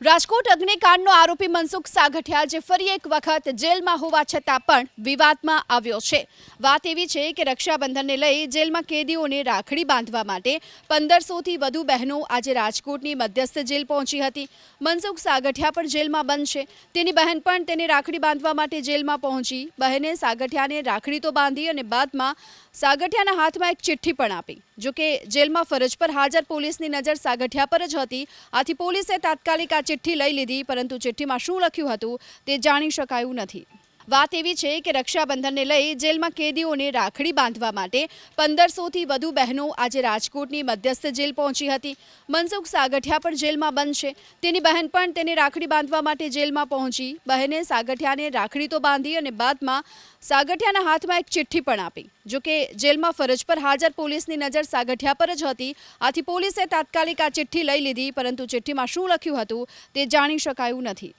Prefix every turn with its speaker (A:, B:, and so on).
A: રાજકોટ અગ્નિકાંડનો આરોપી મનસુખ સાગઠિયા જે ફરી એક વખત જેલમાં હોવા છતાં પણ વિવાદમાં આવ્યો છે। વાત એવી છે કે રક્ષાબંધનને લઈ જેલમાં કેદીઓને રાખડી બાંધવા માટે 1500થી વધુ બહેનો આજે રાજકોટની મધ્યસ્થ જેલ પહોંચી હતી। મનસુખ સાગઠિયા પણ જેલમાં બંધ છે। તેની બહેન પણ તેને રાખડી બાંધવા માટે જેલમાં પહોંચી। બહેને સાગઠિયાને રાખડી તો બાંધી અને બાદમાં સાગઠિયાના હાથમાં એક ચિઠ્ઠી પણ આપી। જો કે જેલમાં ફરજ પર હાજર પોલીસની નજર સાગઠિયા પર જ હતી, આથી પોલીસે તાત્કાલિક આ ચિઠ્ઠી લઈ લીધી, પરંતુ ચિઠ્ઠીમાં શું લખ્યું હતું તે જાણી શકાયું નથી। વાત એવી છે કે રક્ષાબંધનને લઈ જેલમાં કેદીઓને રાખડી બાંધવા માટે 1500થી વધુ બહેનો આજે રાજકોટની મધ્યસ્થ જેલ પહોંચી હતી। મનસુખ સાગઠિયા પણ જેલમાં બંધ છે। તેની બહેન પણ તેને રાખડી બાંધવા માટે જેલમાં પહોંચી। બહેને સાગઠિયાને રાખડી તો બાંધી અને બાદમાં સાગઠિયાના હાથમાં એક ચિઠ્ઠી પણ આપી। જો કે જેલમાં ફરજ પર હાજર પોલીસની નજર સાગઠિયા પર જ હતી, આથી પોલીસે તાત્કાલિક આ ચિઠ્ઠી લઈ લીધી, પરંતુ ચિઠ્ઠીમાં શું લખ્યું હતું તે જાણી શકાયું નથી।